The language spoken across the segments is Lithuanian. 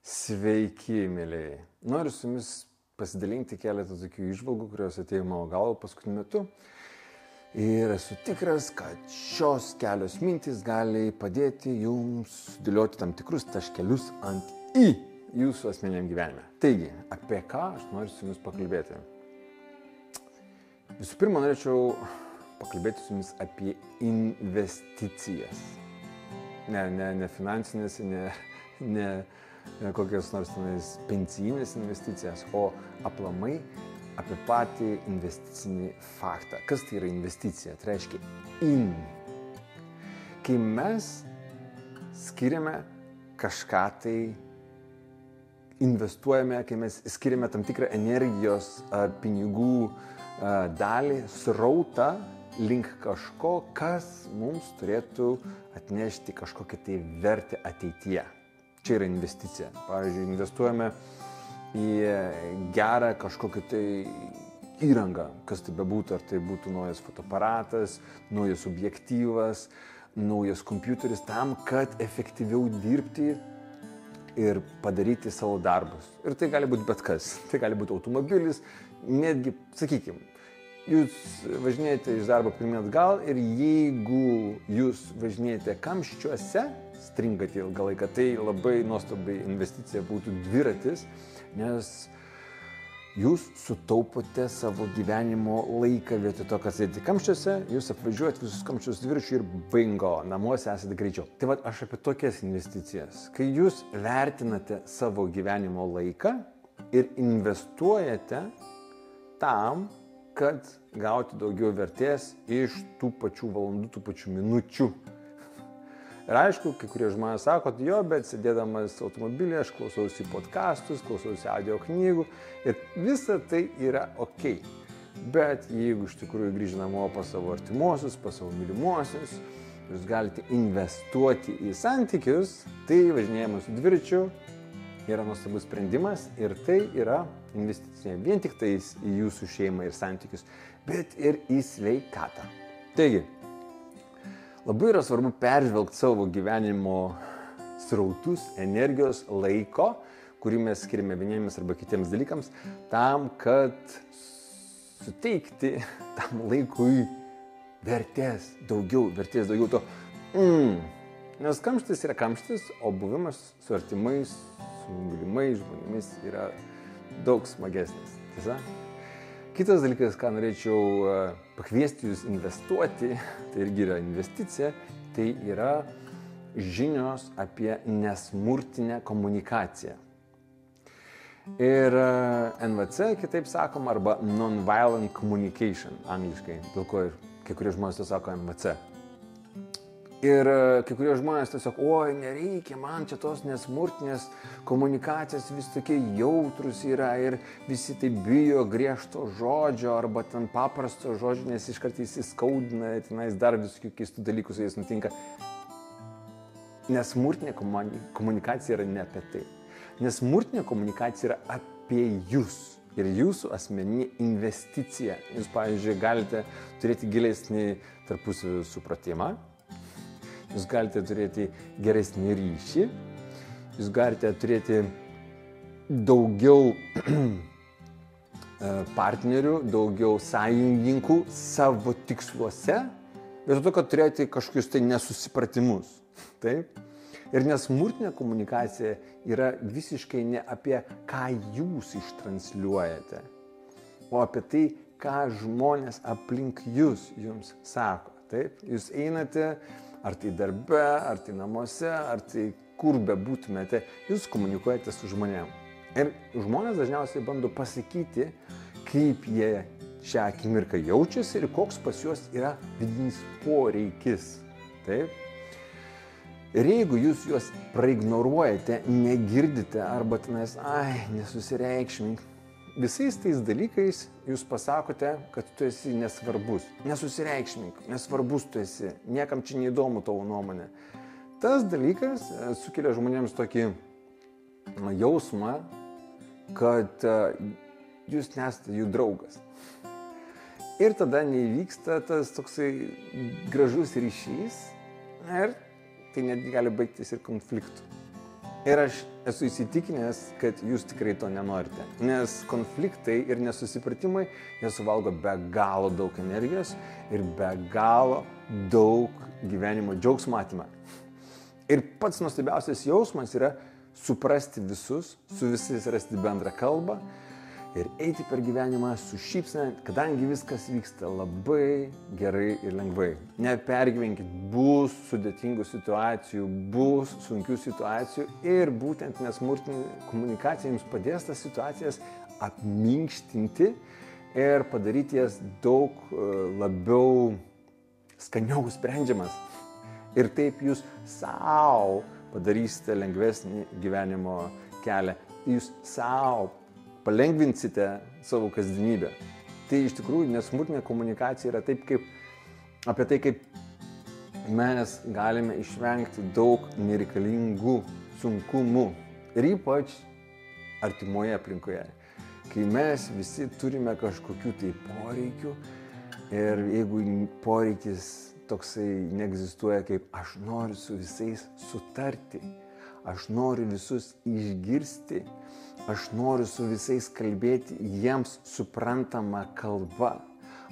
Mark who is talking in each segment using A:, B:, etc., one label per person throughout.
A: Sveiki, mėlyjei. Noriu su jumis pasidalinti keletą tokių įžvalgų, kurios atėjo mano galvo paskutiniu metu. Ir esu tikras, kad šios kelios mintys gali padėti jums dėlioti tam tikrus taškelius ant į jūsų asmeniniam gyvenime. Taigi, apie ką aš noriu su jumis pakalbėti? Visų pirma, norėčiau pakalbėti su jumis apie investicijas. Ne finansinės, ne kokias nors pensijinės investicijas, o aplamai apie patį investicinį faktą. Kas tai yra investicija? Tai reiškia Kai mes skiriame kažką tai, investuojame, kai mes skiriame tam tikrą energijos ar pinigų dalį, srautą link kažko, kas mums turėtų atnešti kažkokią tai vertę ateityje. Čia yra investicija. Pavyzdžiui, investuojame į gerą kažkokią tai įrangą, kas tai bebūtų, ar tai būtų naujas fotoaparatas, naujas objektyvas, naujas kompiuteris, tam, kad efektyviau dirbti ir padaryti savo darbus. Ir tai gali būti bet kas. Tai gali būti automobilis, netgi, sakykime, jūs važinėjate iš darbo pirmyn atgal ir jeigu jūs važinėjate kamščiuose, stringate ilgą laiką, tai labai nuostabi investicija būtų dviratis, nes jūs sutaupote savo gyvenimo laiką vietoj to, kad sėdite kamščiuose, jūs apvažiuojate visus kamščius dviračių ir bingo, namuose esate greičiau. Tai va, aš apie tokias investicijas. Kai jūs vertinate savo gyvenimo laiką ir investuojate tam, kad gauti daugiau vertės iš tų pačių valandų, tų pačių minučių. Ir aišku, kai kurie žmonės sako, jo, bet sėdėdamas automobilyje aš klausausi podcastus, klausausi audio knygų ir visa tai yra ok. Bet jeigu iš tikrųjų grįžti namo pas savo artimuosius, pas savo mylimuosius, jūs galite investuoti į santykius, tai važinėjimas su dviračiu yra nuostabus sprendimas ir tai yra investicija vien tik tais į jūsų šeimą ir santykius, bet ir į sveikatą. Taigi, labai yra svarbu peržvelgti savo gyvenimo srautus, energijos, laiko, kurį mes skiriame vieniems arba kitiems dalykams, tam, kad suteikti tam laikui vertės daugiau to. Nes kamštis yra kamštis, o buvimas su artimais, su mylimais žmonėmis yra daug smagesnis. Tiesa? Kitas dalykas, ką norėčiau pakviesti jūs investuoti, tai irgi yra investicija, tai yra žinios apie nesmurtinę komunikaciją. Ir NVC, kitaip sakom, arba non-violent communication, angliškai, dėl ko ir kai kurie žmonės to sako NVC. Ir kai kurie žmonės tiesiog, oi, nereikia, man čia tos nesmurtinės komunikacijos vis tokie jautrus yra ir visi tai bijo griežto žodžio arba ten paprasto žodžio, nes iškart įsiskaudina, tenais dar visokių keistų dalykų su jais nutinka. Nesmurtinė komunikacija yra ne apie tai. Nesmurtinė komunikacija yra apie jūs ir jūsų asmeninė investicija. Jūs, pavyzdžiui, galite turėti gilesnį tarpusavio supratimą. Jūs galite turėti geresnį ryšį, jūs galite turėti daugiau partnerių, daugiau sąjungininkų savo tiksluose, bet to, kad turėti kažkokius tai nesusipratimus. Taip? Ir nesmurtinė komunikacija yra visiškai ne apie ką jūs ištransliuojate, o apie tai, ką žmonės aplink jums sako. Taip? Jūs einate, ar tai darbe, ar tai namuose, ar tai kur bebūtumėte, jūs komunikuojate su žmonėm. Ir žmonės dažniausiai bando pasakyti, kaip jie šią akimirką jaučiasi ir koks pas juos yra vidinis poreikis. Taip? Ir jeigu jūs juos praignoruojate, negirdite arba tenais, nesusireikšmink, visais tais dalykais jūs pasakote, kad tu esi nesvarbus. Nesusireikšmink, nesvarbus tu esi, niekam čia neįdomu tavo nuomonė. Tas dalykas sukelia žmonėms tokį jausmą, kad jūs nesate jų draugas. Ir tada neįvyksta tas toksai gražus ryšys ir tai netgi gali baigtis ir konfliktu. Ir aš esu įsitikinęs, kad jūs tikrai to nenorite. Nes konfliktai ir nesusipratimai, jie suvalgo be galo daug energijos ir be galo daug gyvenimo džiaugsmo atima. Ir pats nuostabiausias jausmas yra suprasti visus, su visais rasti bendrą kalbą ir eiti per gyvenimą su šypsena, kadangi viskas vyksta labai gerai ir lengvai. Nepergyvenkit, bus sudėtingų situacijų, bus sunkių situacijų ir būtent nesmurtinė komunikacija jums padės tas situacijas apminkštinti ir padaryti jas daug labiau skaniau sprendžiamas. Ir taip jūs savo padarysite lengvesnį gyvenimo kelią. Jūs savo palengvinsite savo kasdienybę. Tai iš tikrųjų nesmurtinė komunikacija yra apie tai, kaip mes galime išvengti daug nereikalingų sunkumų. Ir ypač artimoje aplinkoje. Kai mes visi turime kažkokių tai poreikių ir jeigu poreikis toksai neegzistuoja kaip aš noriu su visais sutarti, aš noriu visus išgirsti, aš noriu su visais kalbėti jiems suprantama kalba.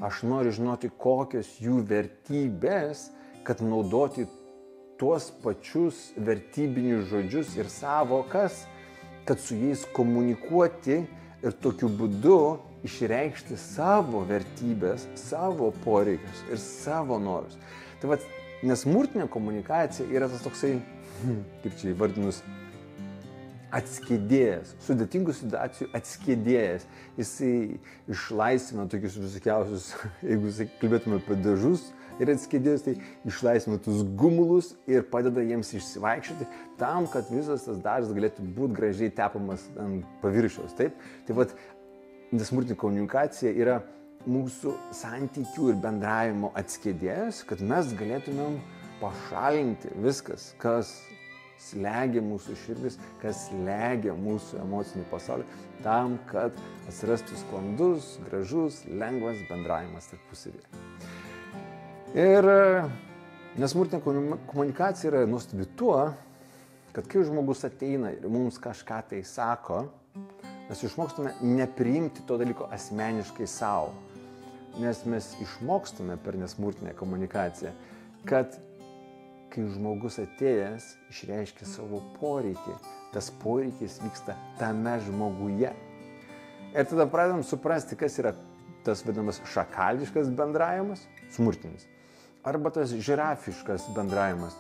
A: Aš noriu žinoti, kokios jų vertybės, kad naudoti tuos pačius vertybinius žodžius ir savokas, kad su jais komunikuoti ir tokiu būdu išreikšti savo vertybės, savo poreikius ir savo norus. Tai vat, nesmurtinė komunikacija yra tas toksai, kaip čia įvardinus, atskiedėjas, sudėtingų situacijų atskiedėjas. Jisai išlaisvina tokius visokiausius, jeigu kalbėtume apie dažus ir atskiedėjas, tai išlaisvina tus gumulus ir padeda jiems išsivaikščioti tam, kad visas tas dažas galėtų būti gražiai tepamas ant paviršiaus. Taip? Tai vat, nesmurtinė komunikacija yra mūsų santykių ir bendravimo atskiedėjas, kad mes galėtumėm pašalinti viskas, kas slegia mūsų širdis, kas slegia mūsų emocinį pasaulį, tam, kad atsirastų sklandus, gražus, lengvas bendravimas tarpusavyje. Ir nesmurtinė komunikacija yra nuostabi tuo, kad kai žmogus ateina ir mums kažką tai sako, mes išmokstame nepriimti to dalyko asmeniškai savo. Nes mes išmokstame per nesmurtinę komunikaciją, kad kai žmogus atėjęs išreiškia savo poreikį, tas poreikis vyksta tame žmoguje. Ir tada pradedam suprasti, kas yra tas vadinamas šakališkas bendravimas, smurtinis, arba tas žirafiškas bendravimas,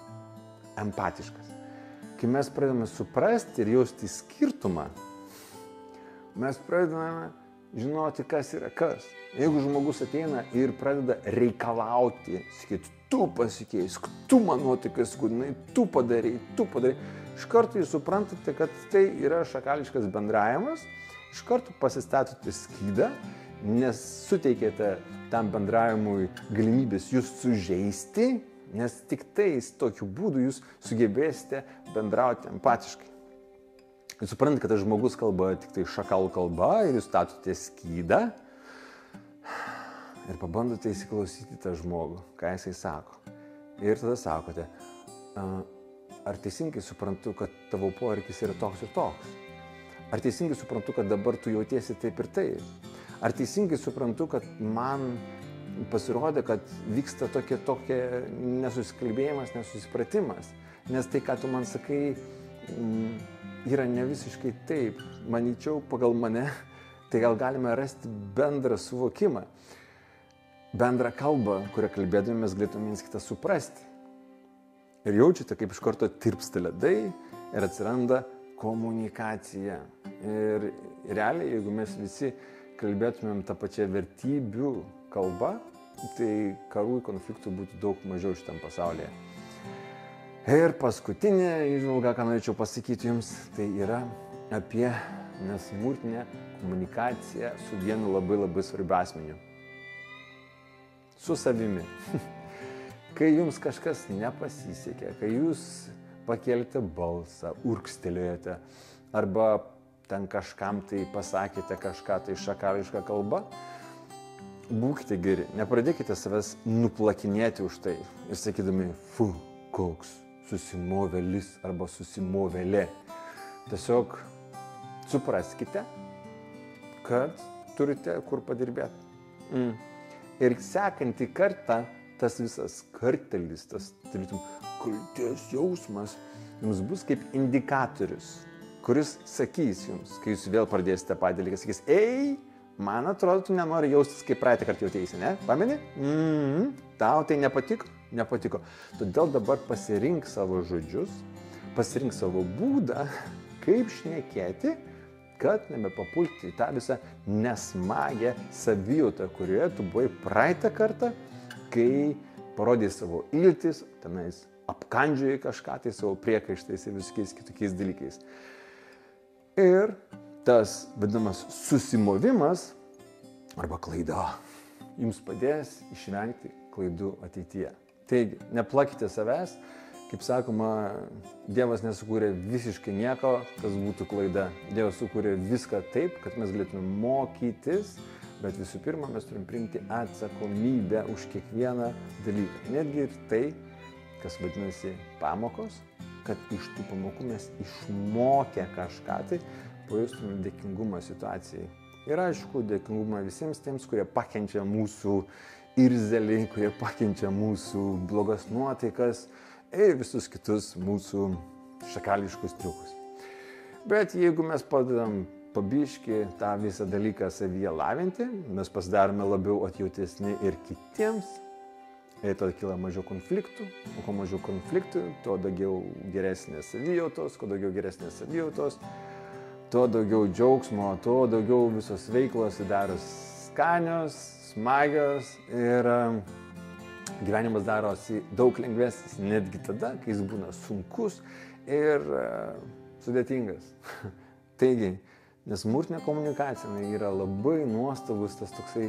A: empatiškas. Kai mes pradedame suprasti ir jausti skirtumą, mes pradedame žinoti, kas yra kas. Jeigu žmogus ateina ir pradeda reikalauti, sakyti, tu pasikeisk, tu man nuotikas skudinai, tu padarai, iš karto jūs suprantate, kad tai yra šakališkas bendravimas, iš karto pasistatote skydą, nes suteikėte tam bendravimui galimybės jūs sužeisti, nes tik tais tokiu būdu jūs sugebėsite bendrauti empatiškai. Jūs suprantate, kad tas žmogus kalba tik tai šakalų kalba ir jūs statote skydą ir pabandote įsiklausyti tą žmogų, ką jisai sako. Ir tada sakote, ar teisingai suprantu, kad tavo poreikis yra toks ir toks? Ar teisingai suprantu, kad dabar tu jautiesi taip ir taip? Ar teisingai suprantu, kad man pasirodė, kad vyksta tokia nesusikalbėjimas, nesusipratimas? Nes tai, ką tu man sakai, yra ne visiškai taip. Manyčiau, pagal mane, tai gal galime rasti bendrą suvokimą. Bendrą kalbą, kurią kalbėdami mes galėtume viens kitą suprasti. Ir jaučiate, kaip iš karto tirpsta ledai ir atsiranda komunikacija. Ir realiai, jeigu mes visi kalbėtumėm tą pačią vertybių kalbą, tai karų ir konfliktų būtų daug mažiau šitam pasaulyje. Ir paskutinė įžvalga, ką norėčiau pasakyti jums, tai yra apie nesmurtinę komunikaciją su vienu labai svarbiu asmeniu. Su savimi. Kai jums kažkas nepasisekė, kai jūs pakėlėte balsą, urgztelėjote, arba ten kažkam tai pasakėte kažką tai šakališką kalbą, būkite geri, nepradėkite savęs nuplakinėti už tai ir sakydami, fu, koks susimovėlis arba susimovėlė. tiesiog supraskite, kad turite kur padirbėti. Ir sekantį kartą tas visas kartelis, tas, tarytum, kaltės jausmas jums bus kaip indikatorius, kuris sakys jums, kai jūs vėl pradėsite padėlį, sakys, ei, man atrodo, tu nenori jaustis kaip praeitą kartą jautėsi, ne? Pameni? Tau tai nepatiko? Nepatiko. Todėl dabar pasirink savo žodžius, pasirink savo būdą, kaip šnekėti, kad nebepapulti į tą visą nesmagę savijautą, kurioje tu buvai praeitą kartą, kai parodai savo iltis, tenais apkandžiojai kažką, tai savo priekaištais ir visokiais kitokiais dalykais. Ir tas vadinamas susimovimas arba klaida jums padės išvengti klaidų ateityje. Taigi, neplakite savęs, kaip sakoma, Dievas nesukūrė visiškai nieko, kas būtų klaida. Dievas sukūrė viską taip, kad mes galėtume mokytis, bet visų pirma, mes turim priimti atsakomybę už kiekvieną dalyką. Netgi ir tai, kas vadinasi pamokos, kad iš tų pamokų mes išmokę kažką, tai pajustume dėkingumą situacijai. Ir aišku, dėkingumą visiems tiems, kurie pakenčia mūsų irzelį, kurie pakenčia mūsų blogas nuotaikas ir visus kitus mūsų šakališkus triukus. Bet jeigu mes padedam pabiški tą visą dalyką savyje lavinti, mes pasidarome labiau atjautesni ir kitiems, ir tada kyla mažiau konfliktų, o kuo mažiau konfliktų, tuo daugiau geresnės savijautos, kuo daugiau geresnės savijautos, tuo daugiau džiaugsmo, tuo daugiau visos veiklos daro skanios, smagios ir gyvenimas darosi daug lengvesnis, netgi tada, kai jis būna sunkus ir sudėtingas. Taigi, nesmurtinė komunikacija yra labai nuostabus tas toksai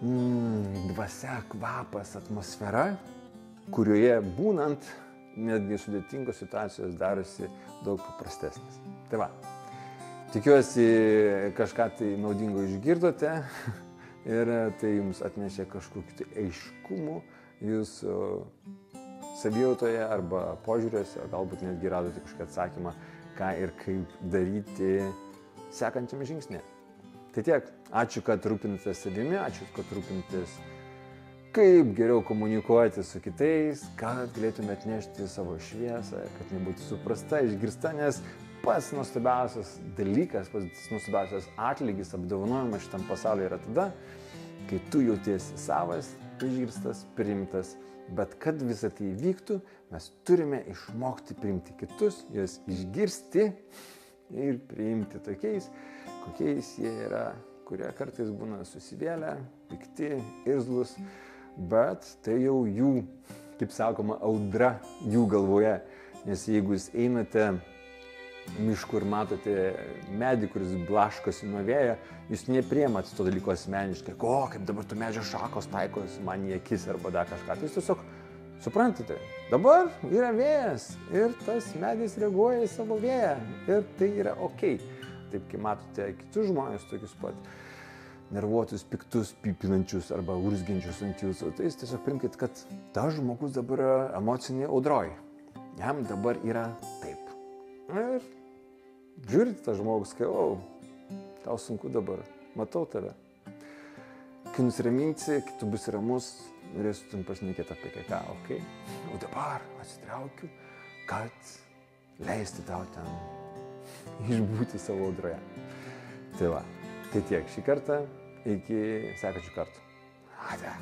A: dvasia, kvapas, atmosfera, kurioje būnant netgi sudėtingos situacijos darosi daug paprastesnis. Tai va, tikiuosi kažką tai naudingo išgirdote ir tai jums atnešė kažkokiu tai aiškumu jūsų savijautoje arba požiūriuose, galbūt netgi radote kažkokį atsakymą, ką ir kaip daryti sekančiame žingsnėje. Tai tiek, ačiū, kad rūpinatės savimi, ačiū, kad rūpinatės kaip geriau komunikuoti su kitais, kad galėtume atnešti savo šviesą, kad nebūtų suprasta, išgirsta, nes pats nuostabiausias dalykas, pats nuostabiausias atlygis, apdovanojimas šitam pasaulyje yra tada, kai tu jautiesi savas, išgirstas, priimtas. Bet kad visą tai vyktų, mes turime išmokti priimti kitus, juos išgirsti ir priimti tokiais, kokiais jie yra, kurie kartais būna susivėlę, pikti, irzlus, bet tai jau jų, kaip sakoma, audra jų galvoje. Nes jeigu jūs einate mišku ir matote medį, kuris blaškosi nuo vėjo, jūs nepriimat to dalyko asmeniškai, kaip dabar tu medžio šakos taikosi man į akis arba dar kažką. Tai jūs tiesiog suprantate, dabar yra vėjas ir tas medis reaguoja į savo vėją ir tai yra okei. Taip, kai matote kitus žmonės, tokius pat nervuotus, piktus, pypinančius arba urzgiančius ant jūsų, tai jūs tiesiog priimkite, kad tas žmogus dabar yra emocinė audroj. Jam dabar yra taip. Ir žiūrite tą žmogus, kai, tau sunku dabar, matau tave. Kai nusiraminsi, kai tu bus ramus, norėsiu tam pašnekėti apie kai ką, okei? O dabar atsitraukiu, kad leisti tau ten išbūti savo audroje. Tai va, tai tiek šį kartą, iki sekančių kartų. Ate.